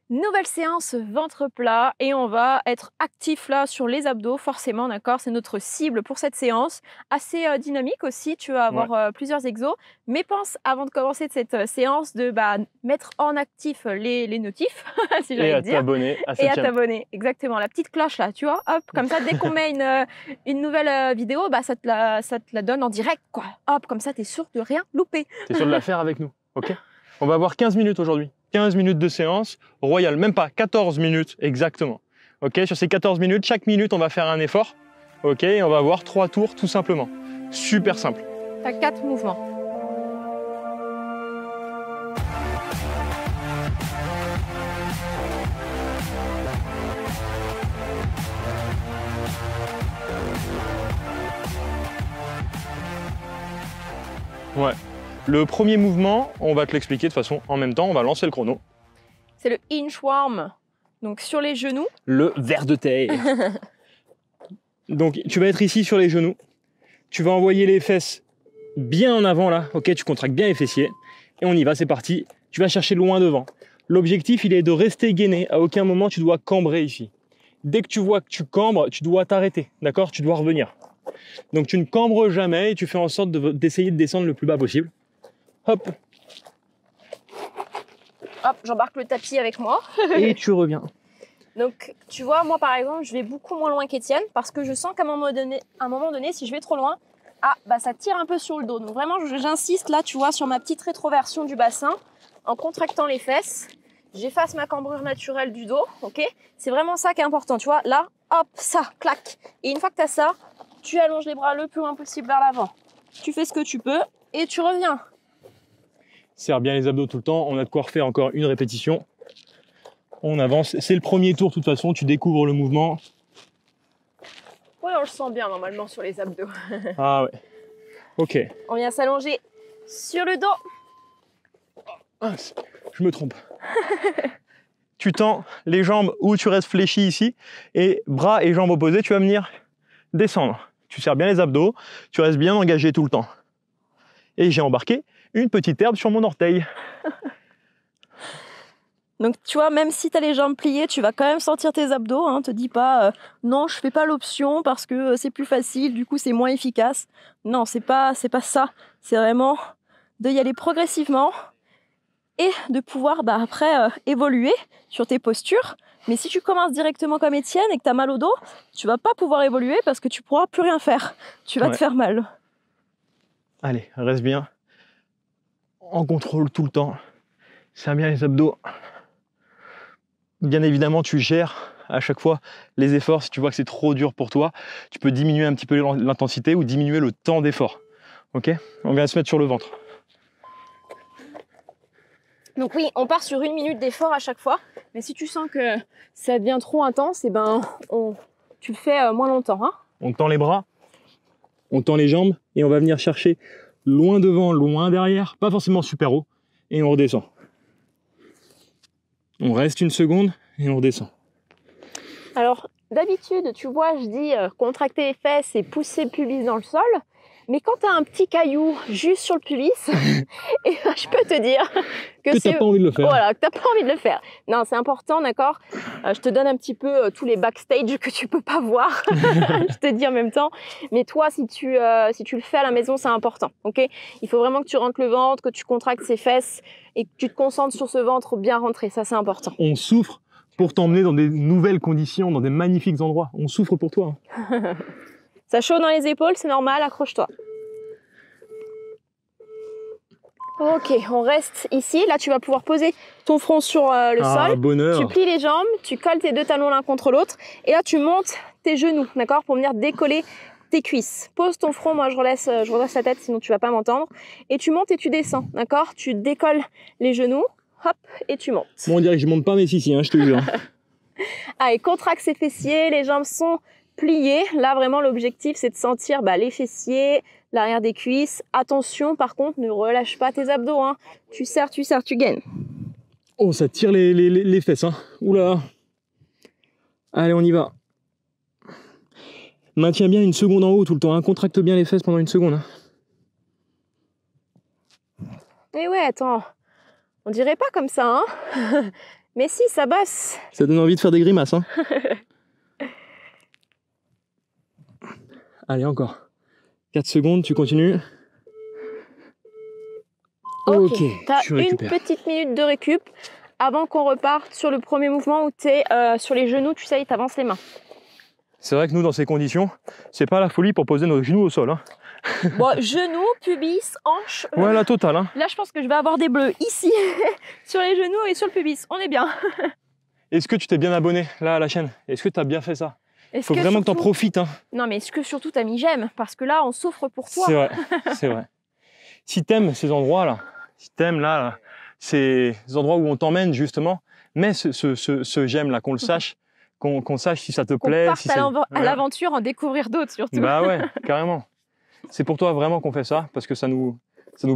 Nouvelle séance ventre plat et on va être actif là sur les abdos forcément, d'accord? C'est notre cible pour cette séance. Assez dynamique aussi, tu vas avoir plusieurs exos. Mais pense avant de commencer cette séance de mettre en actif les notifs, si Et j'allais à te dire. t'abonner à Et cette à chaîne. t'abonner, exactement. La petite cloche là, tu vois, hop, comme ça, dès qu'on met une nouvelle vidéo, ça te la donne en direct, quoi. Hop, comme ça, t'es sûr de rien louper. T'es sûr de la faire avec nous, ok? On va avoir 15 minutes aujourd'hui. 15 minutes de séance royale, même pas 14 minutes exactement. Ok, sur ces 14 minutes, chaque minute, on va faire un effort. Ok, et on va avoir 3 tours tout simplement. Super simple. T'as 4 mouvements. Ouais. Le premier mouvement, on va te l'expliquer de façon en même temps, on va lancer le chrono. C'est le inchworm, donc sur les genoux. Le ver de terre. Donc tu vas être ici sur les genoux, tu vas envoyer les fesses bien en avant là, ok, tu contractes bien les fessiers, et on y va, c'est parti, tu vas chercher loin devant. L'objectif, il est de rester gainé, à aucun moment tu dois cambrer ici. Dès que tu vois que tu cambres, tu dois t'arrêter, d'accord? Tu dois revenir. Donc tu ne cambres jamais et tu fais en sorte d'essayer de descendre le plus bas possible. Hop. Hop, j'embarque le tapis avec moi. Et tu reviens. Donc, tu vois, moi par exemple, je vais beaucoup moins loin qu'Étienne parce que je sens qu'à un moment donné, si je vais trop loin, ça tire un peu sur le dos. Donc vraiment, j'insiste là, tu vois, sur ma petite rétroversion du bassin en contractant les fesses. J'efface ma cambrure naturelle du dos, ok? C'est vraiment ça qui est important, tu vois. Là, hop, ça, clac. Et une fois que tu as ça, tu allonges les bras le plus loin possible vers l'avant. Tu fais ce que tu peux et tu reviens. Serre bien les abdos tout le temps, on a de quoi refaire encore une répétition. On avance, c'est le premier tour de toute façon, tu découvres le mouvement. Ouais, on le sent bien normalement sur les abdos. Ah ouais, ok. On vient s'allonger sur le dos. Ah, je me trompe. Tu tends les jambes ou tu restes fléchi ici et bras et jambes opposés, tu vas venir descendre. Tu serres bien les abdos, tu restes bien engagé tout le temps. Et j'ai embarqué une petite herbe sur mon orteil. Donc tu vois, même si tu as les jambes pliées, tu vas quand même sentir tes abdos. Hein. Te dis pas non, je fais pas l'option parce que c'est plus facile, du coup c'est moins efficace. Non, c'est pas ça. C'est vraiment de y aller progressivement et de pouvoir après évoluer sur tes postures. Mais si tu commences directement comme Étienne et que tu as mal au dos, tu vas pas pouvoir évoluer parce que tu pourras plus rien faire. Tu vas te faire mal. Allez, reste bien. En contrôle tout le temps. Serre bien les abdos. Bien évidemment, tu gères à chaque fois les efforts. Si tu vois que c'est trop dur pour toi, tu peux diminuer un petit peu l'intensité ou diminuer le temps d'effort. Ok? On vient se mettre sur le ventre. Donc oui, on part sur 1 minute d'effort à chaque fois. Mais si tu sens que ça devient trop intense, tu le fais moins longtemps. Hein. On tend les bras, on tend les jambes et on va venir chercher loin devant, loin derrière, pas forcément super haut, et on redescend. On reste 1 seconde et on redescend. Alors, d'habitude, tu vois, je dis contracter les fesses et pousser le pubis dans le sol. Mais quand tu as un petit caillou juste sur le pubis, je peux te dire que t'as pas envie de le faire. Voilà, que t'as pas envie de le faire. Non, c'est important, d'accord. Je te donne un petit peu tous les backstage que tu peux pas voir. Je te dis en même temps. Mais toi, si tu le fais à la maison, c'est important, ok? Il faut vraiment que tu rentres le ventre, que tu contractes ses fesses et que tu te concentres sur ce ventre bien rentré. Ça, c'est important. On souffre pour t'emmener dans des nouvelles conditions, dans des magnifiques endroits. On souffre pour toi. Hein. Ça chaud dans les épaules, c'est normal, accroche-toi. Ok, on reste ici. Là, tu vas pouvoir poser ton front sur le sol. Bonheur. Tu plies les jambes, tu colles tes 2 talons l'un contre l'autre. Et là, tu montes tes genoux, d'accord, pour venir décoller tes cuisses. Pose ton front, moi je redresse la tête, sinon tu vas pas m'entendre. Et tu montes et tu descends, d'accord. Tu décolles les genoux, hop, et tu montes. Bon, on dirait que je monte pas mes ici, hein, je te jure. Allez, contracte ses fessiers, les jambes sont pliées. Là, vraiment, l'objectif, c'est de sentir les fessiers, l'arrière des cuisses. Attention, par contre, ne relâche pas tes abdos. Hein. Tu serres, tu gaines. Oh, ça tire les fesses. Hein. Oula. Allez, on y va. Maintiens bien 1 seconde en haut tout le temps. Hein. Contracte bien les fesses pendant 1 seconde. Hein. Eh ouais, attends. On dirait pas comme ça, hein. Mais si, ça bosse. Ça donne envie de faire des grimaces, hein. Allez, encore. 4 secondes, tu continues. Ok, t'as tu une récupères. petite minute de récup avant qu'on reparte sur le premier mouvement où tu es sur les genoux, tu sais, tu avances les mains. C'est vrai que nous, dans ces conditions, c'est pas la folie pour poser nos genoux au sol. Hein. Bon, genoux, pubis, hanches. Ouais, la totale. Hein. Là, je pense que je vais avoir des bleus ici, sur les genoux et sur le pubis. On est bien. Est-ce que tu t'es bien abonné là à la chaîne? Est-ce que tu as bien fait ça? Il faut vraiment que tu en profites. Hein. Non, mais est-ce que surtout tu as mis j'aime? Parce que là, on souffre pour toi. C'est vrai, c'est vrai. Si t'aimes ces endroits-là, si t'aimes là, ces endroits où on t'emmène justement, mets ce j'aime-là, qu'on le sache, qu'on sache si ça te plaît. Qu'on parte si à l'aventure, en découvrir d'autres surtout. Bah ouais, carrément. C'est pour toi vraiment qu'on fait ça, parce que ça nous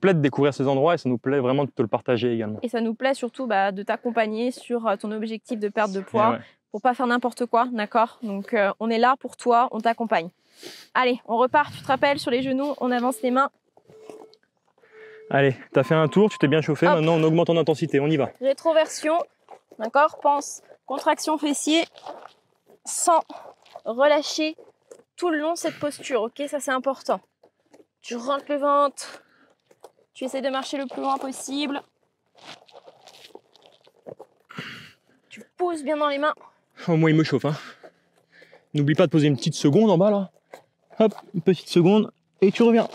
plaît de découvrir ces endroits et ça nous plaît vraiment de te le partager également. Et ça nous plaît surtout de t'accompagner sur ton objectif de perte de poids, ouais. pour pas faire n'importe quoi, d'accord? Donc on est là pour toi, on t'accompagne. Allez, on repart, tu te rappelles, sur les genoux, on avance les mains. Allez, t'as fait un tour, tu t'es bien chauffé, maintenant on augmente en intensité, on y va. Rétroversion, d'accord? Pense, contraction fessier, sans relâcher tout le long de cette posture, ok? Ça c'est important. Tu rentres le ventre, tu essaies de marcher le plus loin possible. Tu pousses bien dans les mains. Oh, moi il me chauffe. Hein. N'oublie pas de poser une petite seconde en bas là. Hop, une petite seconde et tu reviens.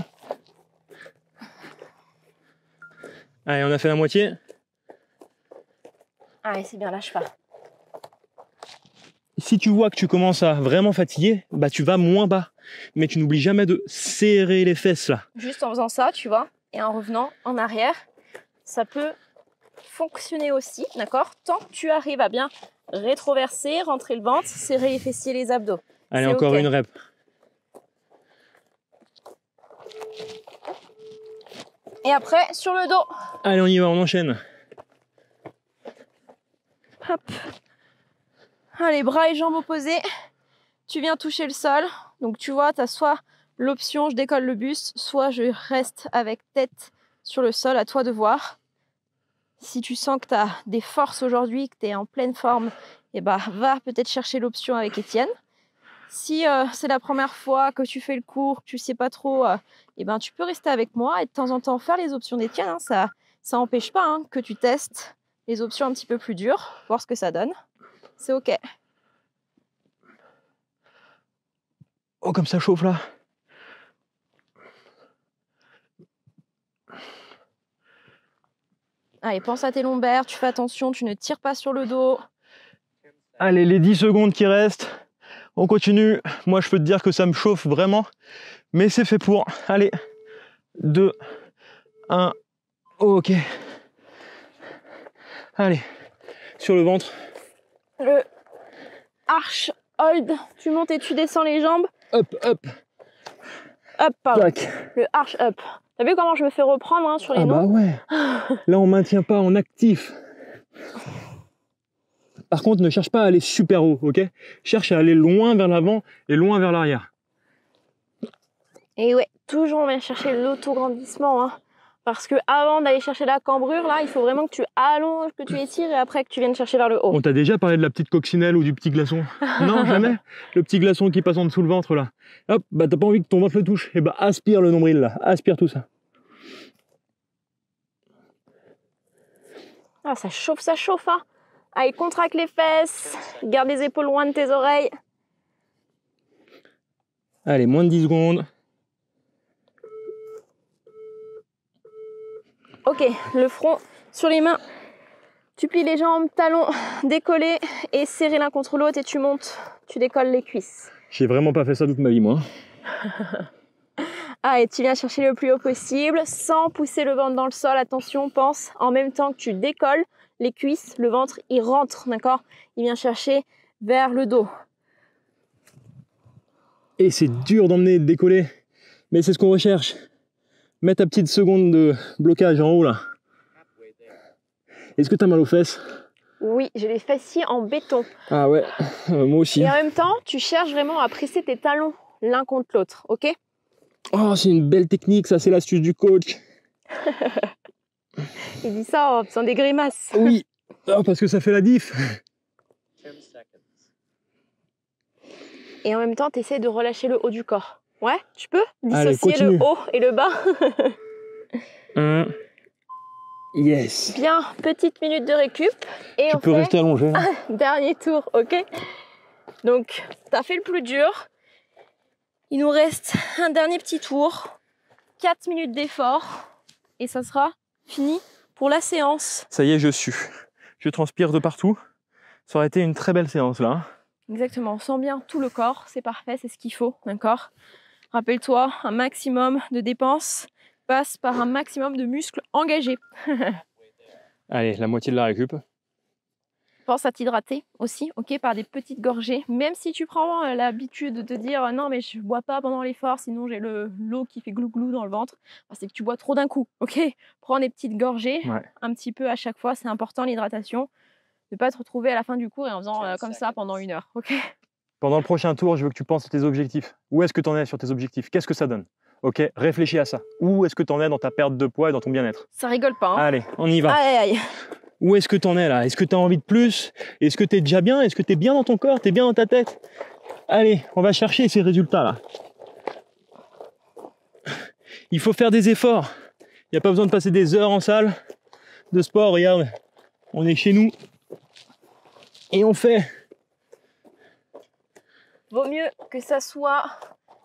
Allez, on a fait la moitié. Allez, c'est bien, lâche pas. Si tu vois que tu commences à vraiment fatiguer, bah tu vas moins bas. Mais tu n'oublies jamais de serrer les fesses là. Juste en faisant ça, tu vois, et en revenant en arrière, ça peut fonctionner aussi, d'accord? Tant que tu arrives à bien rétroverser, rentrer le ventre, serrer les fessiers, les abdos. Allez, encore une rep. Et après, sur le dos. Allez, on y va, on enchaîne. Hop. Allez, bras et jambes opposés. Tu viens toucher le sol. Donc tu vois, tu as soit l'option je décolle le buste, soit je reste avec tête sur le sol, à toi de voir. Si tu sens que tu as des forces aujourd'hui, que tu es en pleine forme, eh ben, va peut-être chercher l'option avec Étienne. Si c'est la première fois que tu fais le cours, que tu sais pas trop, eh ben, tu peux rester avec moi et de temps en temps faire les options d'Étienne. Hein, ça n'empêche pas que tu testes les options un petit peu plus dures, voir ce que ça donne. C'est OK. Oh, comme ça chauffe là. Allez, pense à tes lombaires, tu fais attention, tu ne tires pas sur le dos. Allez, les 10 secondes qui restent. On continue. Moi, je peux te dire que ça me chauffe vraiment. Mais c'est fait pour. Allez. 2, 1. OK. Allez. Sur le ventre. Le arch hold. Tu montes et tu descends les jambes. Hop, hop. Hop, pardon. Tac. Le arch up. T'as vu comment je me fais reprendre sur les noms? Bah ouais. Là, on maintient pas en actif. Par contre, ne cherche pas à aller super haut, ok? Cherche à aller loin vers l'avant et loin vers l'arrière. Et ouais, toujours on va chercher l'autograndissement. Hein. Parce que avant d'aller chercher la cambrure, là, il faut vraiment que tu allonges, que tu étires et après que tu viennes chercher vers le haut. On t'a déjà parlé de la petite coccinelle ou du petit glaçon? Non, jamais? Le petit glaçon qui passe en dessous le ventre, là. Hop, bah t'as pas envie que ton ventre le touche. Et bah aspire le nombril, là. Aspire tout ça. Ah, ça chauffe, hein. Allez, contracte les fesses. Garde les épaules loin de tes oreilles. Allez, moins de 10 secondes. Ok, le front sur les mains. Tu plies les jambes, talons décollés et serrés l'un contre l'autre et tu montes. Tu décolles les cuisses. J'ai vraiment pas fait ça toute ma vie, moi. Ah, et tu viens chercher le plus haut possible sans pousser le ventre dans le sol. Attention, pense en même temps que tu décolles les cuisses, le ventre, il rentre, d'accord? Il vient chercher vers le dos. Et c'est dur d'emmener et de décoller, mais c'est ce qu'on recherche. Mets ta petite seconde de blocage en haut, là. Est-ce que t'as mal aux fesses? Oui, j'ai les fessiers en béton. Ah ouais, moi aussi. Et en même temps, tu cherches vraiment à presser tes talons l'un contre l'autre, ok? Oh, c'est une belle technique, ça, c'est l'astuce du coach. Il dit ça en faisant des grimaces. Oui. Oh, parce que ça fait la diff. Et en même temps, tu essaies de relâcher le haut du corps. Ouais, tu peux Allez, dissocier continue. le haut et le bas. 1. Yes. Bien, petite minute de récup. Et Tu on peux fait rester allongé. Hein. dernier tour, ok? Donc, tu as fait le plus dur. Il nous reste un dernier petit tour. 4 minutes d'effort. Et ça sera fini pour la séance. Ça y est, je sue. Je transpire de partout. Ça aurait été une très belle séance là. Hein. Exactement, on sent bien tout le corps, c'est parfait, c'est ce qu'il faut, d'accord? Rappelle-toi, un maximum de dépenses passe par un maximum de muscles engagés. Allez, la moitié de la récup. Pense à t'hydrater aussi, ok, par des petites gorgées. Même si tu prends l'habitude de te dire non mais je bois pas pendant l'effort, sinon j'ai l'eau qui fait glou-glou dans le ventre, c'est que tu bois trop d'un coup, ok? Prends des petites gorgées, Ouais. un petit peu à chaque fois, c'est important l'hydratation. Ne pas te retrouver à la fin du cours et en faisant comme ça pendant 1 heure, ok? Pendant le prochain tour, je veux que tu penses à tes objectifs. Où est-ce que tu en es sur tes objectifs? Qu'est-ce que ça donne? Ok, réfléchis à ça. Où est-ce que tu en es dans ta perte de poids et dans ton bien-être? Ça rigole pas, hein? Allez, on y va. Aïe, aïe. Où est-ce que tu en es là? Est-ce que tu as envie de plus? Est-ce que tu es déjà bien? Est-ce que tu es bien dans ton corps? Tu es bien dans ta tête? Allez, on va chercher ces résultats là. Il faut faire des efforts. Il n'y a pas besoin de passer des heures en salle de sport. Regarde, on est chez nous et on fait. Vaut mieux que ça soit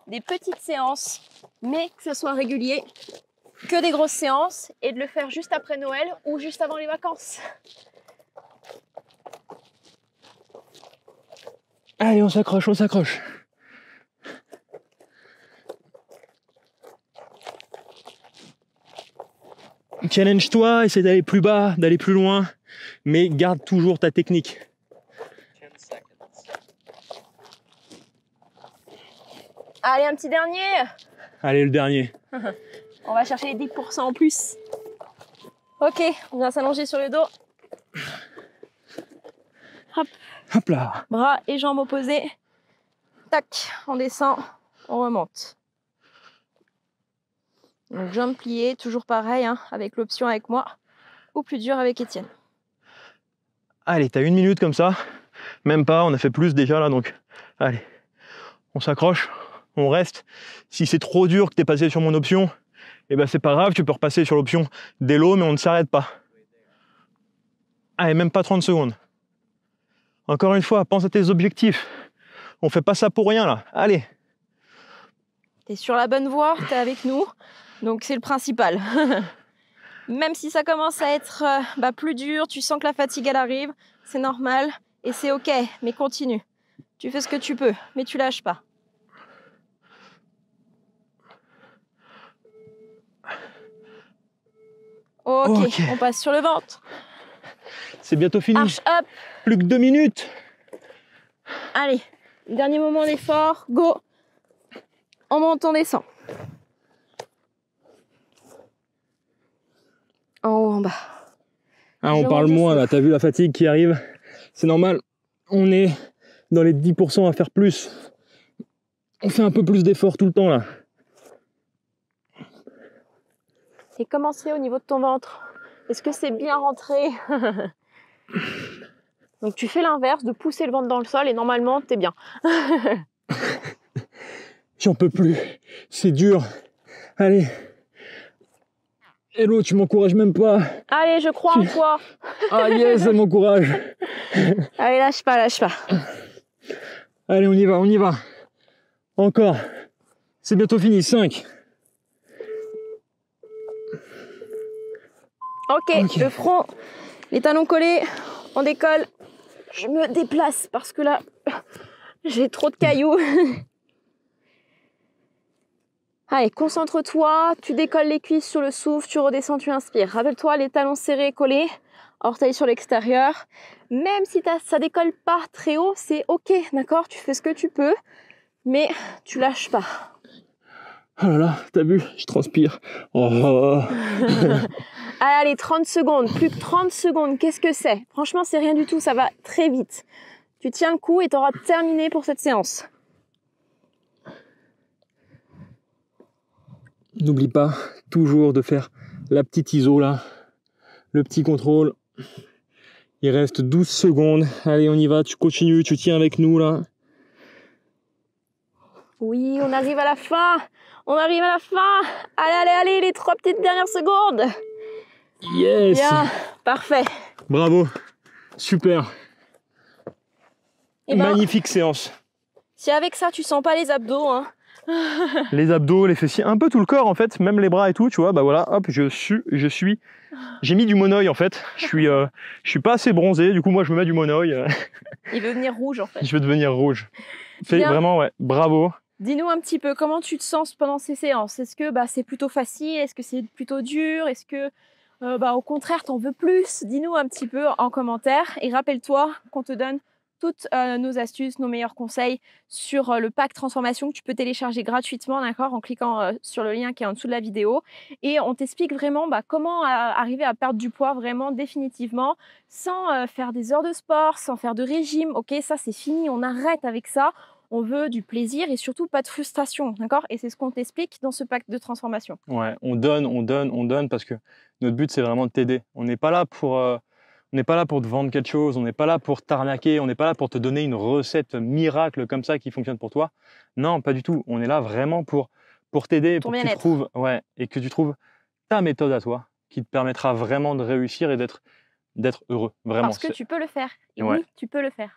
des petites séances, mais que ça soit régulier, que des grosses séances, et de le faire juste après Noël ou juste avant les vacances. Allez, on s'accroche, on s'accroche. Challenge-toi, essaie d'aller plus bas, d'aller plus loin, mais garde toujours ta technique. Allez, un petit dernier. Allez, le dernier. On va chercher les 10% en plus. Ok, on vient s'allonger sur le dos. Hop, Hop là. bras et jambes opposés. Tac, on descend, on remonte. Donc jambes pliées, toujours pareil, hein, avec l'option avec moi, ou plus dur avec Étienne. Allez, t'as 1 minute comme ça. Même pas, on a fait plus déjà là, donc allez. On s'accroche, on reste. Si c'est trop dur que t'es passé sur mon option, eh ben c'est pas grave, tu peux repasser sur l'option d'élo, mais on ne s'arrête pas. Allez, même pas 30 secondes. Encore une fois, pense à tes objectifs. On fait pas ça pour rien là. Allez. T'es sur la bonne voie, t'es avec nous, donc c'est le principal. Même si ça commence à être plus dur, tu sens que la fatigue elle arrive, c'est normal et c'est ok, mais continue. Tu fais ce que tu peux, mais tu lâches pas. Ok, on passe sur le ventre. C'est bientôt fini. Arche up. Plus que 2 minutes. Allez, dernier moment d'effort, go. On monte, on descend. En haut, en bas. Ah, on Je parle monte, moins je là, t'as vu la fatigue qui arrive? C'est normal. On est dans les 10% à faire plus. On fait un peu plus d'efforts tout le temps là. Et comment c'est au niveau de ton ventre? Est-ce que c'est bien rentré? Donc tu fais l'inverse, de pousser le ventre dans le sol et normalement t'es bien. J'en peux plus. C'est dur. Allez. Hello, tu m'encourages même pas. Allez, je crois en toi. Ah yes, elle m'encourage. Allez, lâche pas, lâche pas. Allez, on y va, on y va. Encore. C'est bientôt fini. 5. Ok, le front, les talons collés, on décolle. Je me déplace parce que là, j'ai trop de cailloux. Allez, concentre-toi, tu décolles les cuisses sur le souffle, tu redescends, tu inspires. Rappelle-toi, les talons serrés, collés, orteils sur l'extérieur. Même si ça décolle pas très haut, c'est ok, d'accord? Tu fais ce que tu peux, mais tu lâches pas. Oh là là, t'as vu? Je transpire. Oh. Allez, 30 secondes, plus que 30 secondes, qu'est-ce que c'est? Franchement, c'est rien du tout, ça va très vite. Tu tiens le coup et tu auras terminé pour cette séance. N'oublie pas toujours de faire la petite ISO là, le petit contrôle. Il reste 12 secondes. Allez, on y va. Tu continues, tu tiens avec nous là. Oui, on arrive à la fin. On arrive à la fin. Allez, allez, allez, les 3 petites dernières secondes. Yes. Bien, parfait. Bravo. Super. Et ben, Magnifique séance. si avec ça, tu sens pas les abdos, hein. Les abdos, les fessiers, un peu tout le corps en fait, même les bras et tout, tu vois, bah voilà, hop, j'ai mis du monoeil en fait, je suis pas assez bronzé, du coup moi je me mets du monoeil. Il veut venir rouge en fait. Je vais devenir rouge. Bien. Vraiment, ouais, bravo. Dis-nous un petit peu comment tu te sens pendant ces séances. Est-ce que c'est plutôt facile? Est-ce que c'est plutôt dur? Est-ce que au contraire t'en veux plus? Dis-nous un petit peu en commentaire et rappelle-toi qu'on te donne toutes nos astuces, nos meilleurs conseils sur le pack transformation que tu peux télécharger gratuitement, d'accord, en cliquant sur le lien qui est en dessous de la vidéo. Et on t'explique vraiment comment arriver à perdre du poids vraiment définitivement sans faire des heures de sport, sans faire de régime. Ok, ça c'est fini, on arrête avec ça. On veut du plaisir et surtout pas de frustration, d'accord? Et c'est ce qu'on t'explique dans ce pack de transformation. Ouais, on donne parce que notre but c'est vraiment de t'aider. On n'est pas là pour te vendre quelque chose, on n'est pas là pour t'arnaquer, on n'est pas là pour te donner une recette miracle comme ça qui fonctionne pour toi. Non, pas du tout. On est là vraiment pour t'aider, pour que tu trouves, ouais, et que tu trouves ta méthode à toi qui te permettra vraiment de réussir et d'être heureux. Vraiment. Parce que tu peux le faire. Et ouais. oui, tu peux le faire.